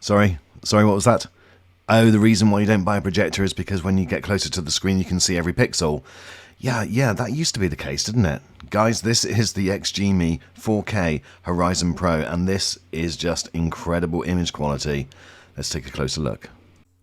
Sorry, what was that? Oh, the reason why you don't buy a projector is because when you get closer to the screen you can see every pixel. Yeah, that used to be the case, didn't it? Guys, this is the XGIMI 4K Horizon Pro, and this is just incredible image quality. Let's take a closer look.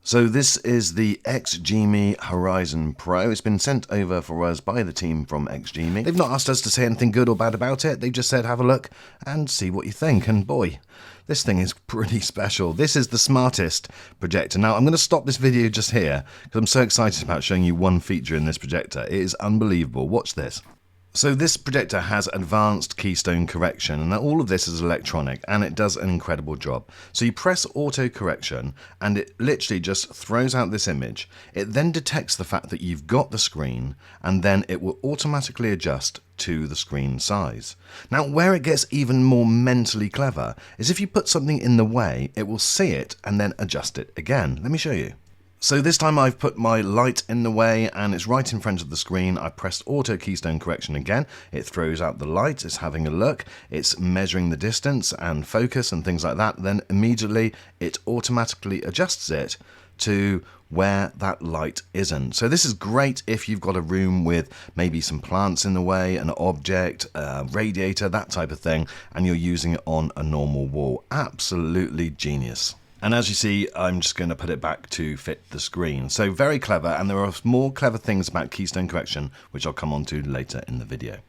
So this is the XGIMI Horizon Pro. It's been sent over for us by the team from XGIMI. They've not asked us to say anything good or bad about it. They've just said have a look and see what you think. And boy, this thing is pretty special. This is the smartest projector. Now, I'm going to stop this video just here because I'm so excited about showing you one feature in this projector. It is unbelievable. Watch this. So this projector has advanced Keystone Correction, and all of this is electronic, and it does an incredible job. So you press auto correction and it literally just throws out this image. It then detects the fact that you've got the screen, and then it will automatically adjust to the screen size. Now, where it gets even more mentally clever is if you put something in the way, it will see it and then adjust it again. Let me show you. So this time I've put my light in the way and it's right in front of the screen. I pressed auto keystone correction again. It throws out the light, it's having a look, it's measuring the distance and focus and things like that. Then immediately it automatically adjusts it to where that light isn't. So this is great if you've got a room with maybe some plants in the way, an object, a radiator, that type of thing, and you're using it on a normal wall. Absolutely genius. And as you see, I'm just going to put it back to fit the screen. So very clever, and there are more clever things about Keystone Correction, which I'll come on to later in the video.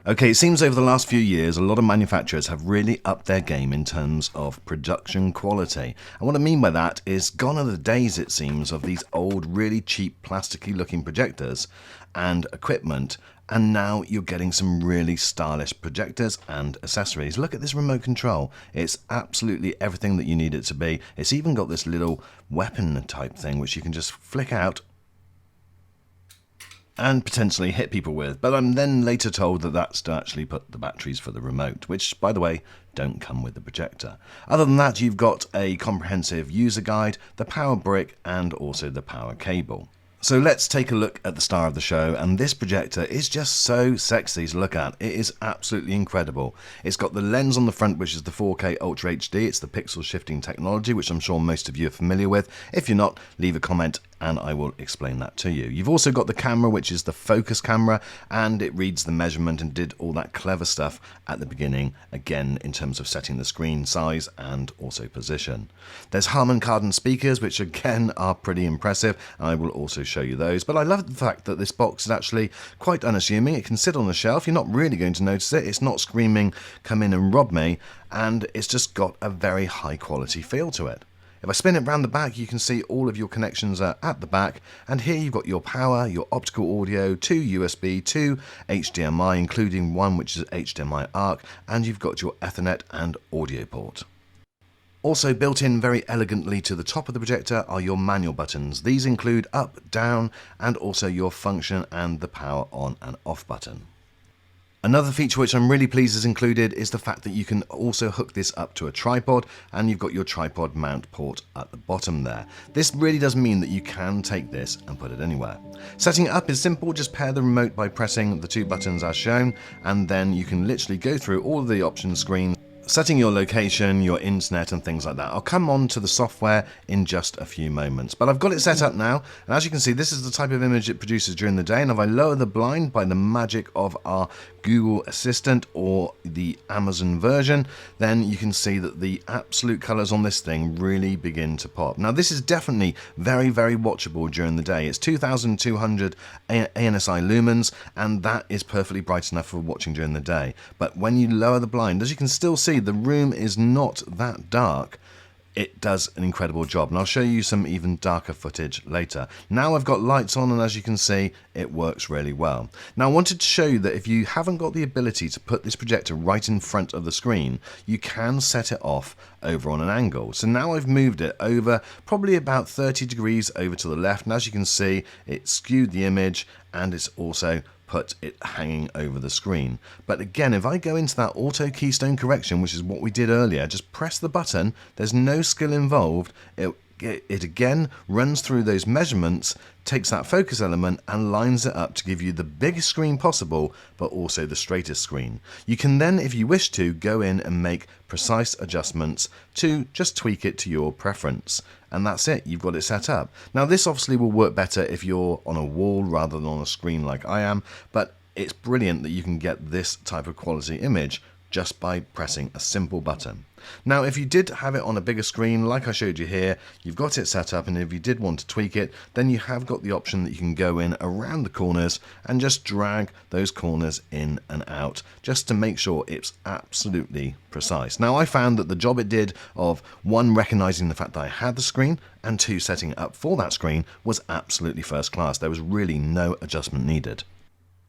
Okay, it seems over the last few years, a lot of manufacturers have really upped their game in terms of production quality. And what I mean by that is gone are the days, it seems, of these old, really cheap, plasticky looking projectors and equipment. And now you're getting some really stylish projectors and accessories. Look at this remote control. It's absolutely everything that you need it to be. It's even got this little weapon type thing which you can just flick out and potentially hit people with. But I'm then later told that that's to actually put the batteries for the remote, which, by the way, don't come with the projector. Other than that, you've got a comprehensive user guide, the power brick, and also the power cable. So let's take a look at the star of the show, and this projector is just so sexy to look at. It is absolutely incredible. It's got the lens on the front, which is the 4K Ultra HD. It's the pixel shifting technology, which I'm sure most of you are familiar with. If you're not, leave a comment and I will explain that to you. You've also got the camera, which is the focus camera, and it reads the measurement and did all that clever stuff at the beginning, again in terms of setting the screen size and also position. There's Harman Kardon speakers, which again are pretty impressive. I will also show you those, but I love the fact that this box is actually quite unassuming. It can sit on the shelf. You're not really going to notice it. It's not screaming, come in and rob me, and it's just got a very high quality feel to it. If I spin it around the back, you can see all of your connections are at the back, and here you've got your power, your optical audio, 2 USB, 2 HDMI, including one which is HDMI ARC, and you've got your Ethernet and audio port. Also built in very elegantly to the top of the projector are your manual buttons. These include up, down, and also your function and the power on and off button. Another feature which I'm really pleased is included is the fact that you can also hook this up to a tripod, and you've got your tripod mount port at the bottom there. This really does mean that you can take this and put it anywhere. Setting it up is simple. Just pair the remote by pressing the 2 buttons as shown, and then you can literally go through all of the option screens, setting your location, your internet and things like that. I'll come on to the software in just a few moments, but I've got it set up now, and as you can see, this is the type of image it produces during the day. And if I lower the blind by the magic of our Google Assistant or the Amazon version, then you can see that the absolute colors on this thing really begin to pop. Now this is definitely very, very watchable during the day. It's 2200 ANSI lumens, and that is perfectly bright enough for watching during the day. But when you lower the blind, as you can still see, the room is not that dark. It does an incredible job, and I'll show you some even darker footage later. Now I've got lights on, and as you can see, it works really well. Now I wanted to show you that if you haven't got the ability to put this projector right in front of the screen, you can set it off over on an angle. So now I've moved it over probably about 30 degrees over to the left, and as you can see, it skewed the image, and it's also put it hanging over the screen. But again, if I go into that auto keystone correction, which is what we did earlier, just press the button, there's no skill involved, it it again runs through those measurements, takes that focus element and lines it up to give you the biggest screen possible, but also the straightest screen. You can then, if you wish to, go in and make precise adjustments to just tweak it to your preference. And that's it, you've got it set up. Now this obviously will work better if you're on a wall rather than on a screen like I am, but it's brilliant that you can get this type of quality image just by pressing a simple button. Now if you did have it on a bigger screen like I showed you here, you've got it set up, and if you did want to tweak it, then you have got the option that you can go in around the corners and just drag those corners in and out just to make sure it's absolutely precise. Now I found that the job it did of 1, recognizing the fact that I had the screen, and 2, setting it up for that screen was absolutely first class. There was really no adjustment needed.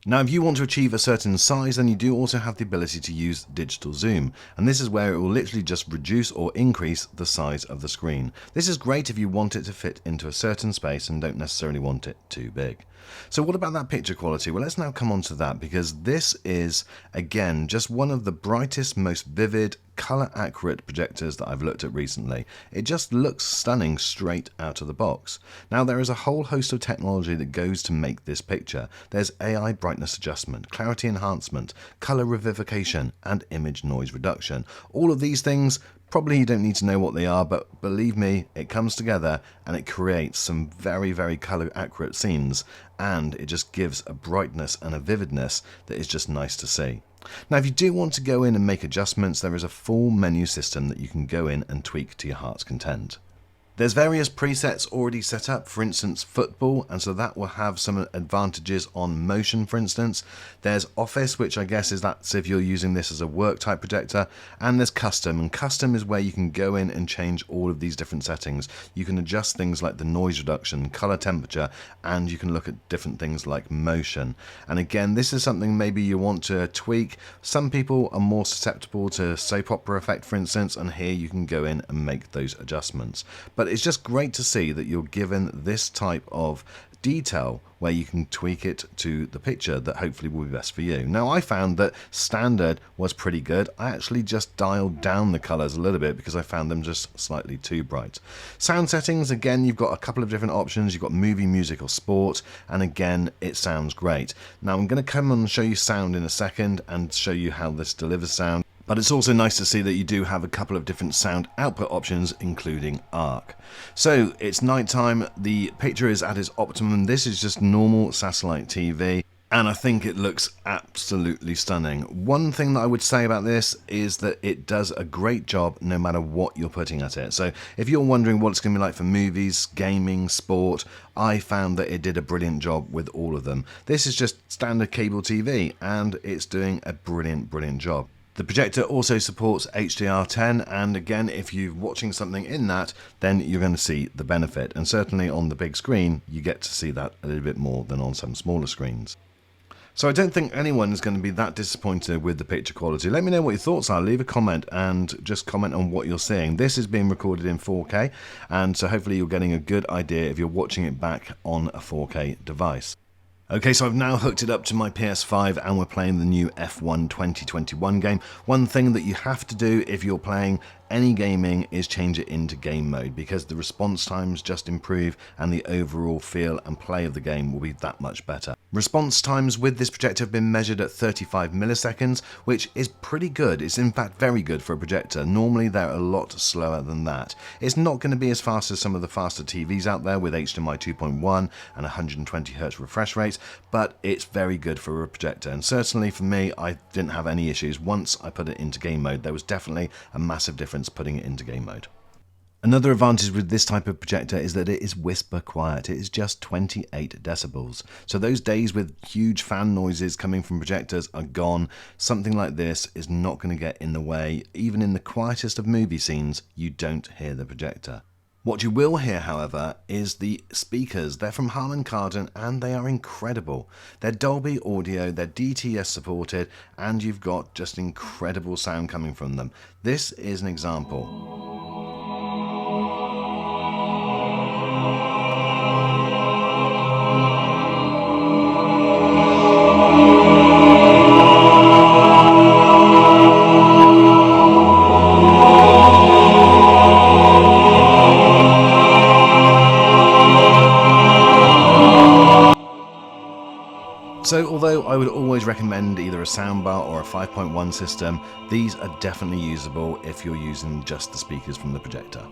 Now if you want to achieve a certain size, then you do also have the ability to use digital zoom, and this is where it will literally just reduce or increase the size of the screen. This is great if you want it to fit into a certain space and don't necessarily want it too big. So what about that picture quality? Well, let's now come on to that, because this is again just one of the brightest, most vivid, color accurate projectors that I've looked at recently. It just looks stunning straight out of the box. Now there is a whole host of technology that goes to make this picture. There's AI brightness adjustment, clarity enhancement, color revivification, and image noise reduction. All of these things, probably you don't need to know what they are, but believe me, it comes together and it creates some very, very color accurate scenes, and it just gives a brightness and a vividness that is just nice to see. Now if you do want to go in and make adjustments, there is a full menu system that you can go in and tweak to your heart's content. There's various presets already set up, for instance football, and so that will have some advantages on motion, for instance. There's office, which I guess is that's if you're using this as a work type projector, and there's custom, and custom is where you can go in and change all of these different settings. You can adjust things like the noise reduction, color temperature, and you can look at different things like motion. And again, this is something maybe you want to tweak. Some people are more susceptible to soap opera effect, for instance, and here you can go in and make those adjustments. But it's just great to see that you're given this type of detail where you can tweak it to the picture that hopefully will be best for you. Now I found that standard was pretty good. I actually just dialed down the colors a little bit because I found them just slightly too bright. Sound settings, again, you've got a couple of different options. You've got movie, music, or sport, and again it sounds great. Now I'm going to come and show you sound in a second and show you how this delivers sound. But it's also nice to see that you do have a couple of different sound output options, including ARC. So it's nighttime, the picture is at its optimum. This is just normal satellite TV, and I think it looks absolutely stunning. One thing that I would say about this is that it does a great job no matter what you're putting at it. So if you're wondering what it's going to be like for movies, gaming, sport, I found that it did a brilliant job with all of them. This is just standard cable TV, and it's doing a brilliant job. The projector also supports HDR10, and again, if you're watching something in that, then you're going to see the benefit. And certainly on the big screen, you get to see that a little bit more than on some smaller screens. So I don't think anyone is going to be that disappointed with the picture quality. Let me know what your thoughts are. Leave a comment and just comment on what you're seeing. This is being recorded in 4K, and so hopefully you're getting a good idea if you're watching it back on a 4K device. Okay, so I've now hooked it up to my PS5 and we're playing the new F1 2021 game. One thing that you have to do if you're playing any gaming is change it into game mode, because the response times just improve and the overall feel and play of the game will be that much better. Response times with this projector have been measured at 35 milliseconds, which is pretty good. It's in fact very good for a projector. Normally they're a lot slower than that. It's not going to be as fast as some of the faster TVs out there with HDMI 2.1 and 120Hz refresh rates, but it's very good for a projector, and certainly for me, I didn't have any issues once I put it into game mode. There was definitely a massive difference putting it into game mode. Another advantage with this type of projector is that it is whisper quiet. It is just 28 decibels. So those days with huge fan noises coming from projectors are gone. Something like this is not going to get in the way. Even in the quietest of movie scenes, you don't hear the projector. What you will hear, however, is the speakers. They're from Harman Kardon and they are incredible. They're Dolby Audio, they're DTS supported, and you've got just incredible sound coming from them. This is an example. So although I would always recommend either a soundbar or a 5.1 system, these are definitely usable if you're using just the speakers from the projector.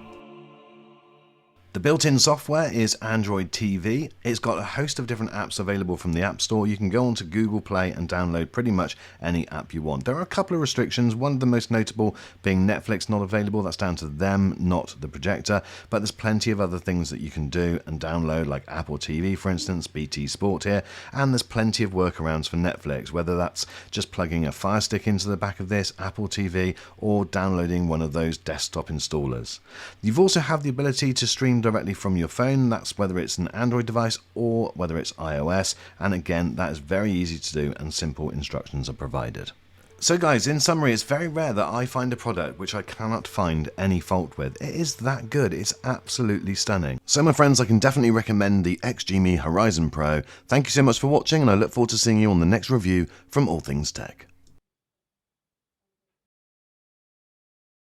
The built-in software is Android TV. It's got a host of different apps available from the App Store. You can go onto Google Play and download pretty much any app you want. There are a couple of restrictions, one of the most notable being Netflix not available. That's down to them, not the projector, but there's plenty of other things that you can do and download, like Apple TV, for instance, BT Sport here, and there's plenty of workarounds for Netflix, whether that's just plugging a Fire Stick into the back of this, Apple TV, or downloading one of those desktop installers. You've also have the ability to stream directly from your phone. That's whether it's an Android device or whether it's iOS, and again, that is very easy to do and simple instructions are provided. So guys, in summary, it's very rare that I find a product which I cannot find any fault with. It is that good. It's absolutely stunning. So my friends, I can definitely recommend the XGIMI Horizon Pro. Thank you so much for watching, and I look forward to seeing you on the next review from All Things Tech.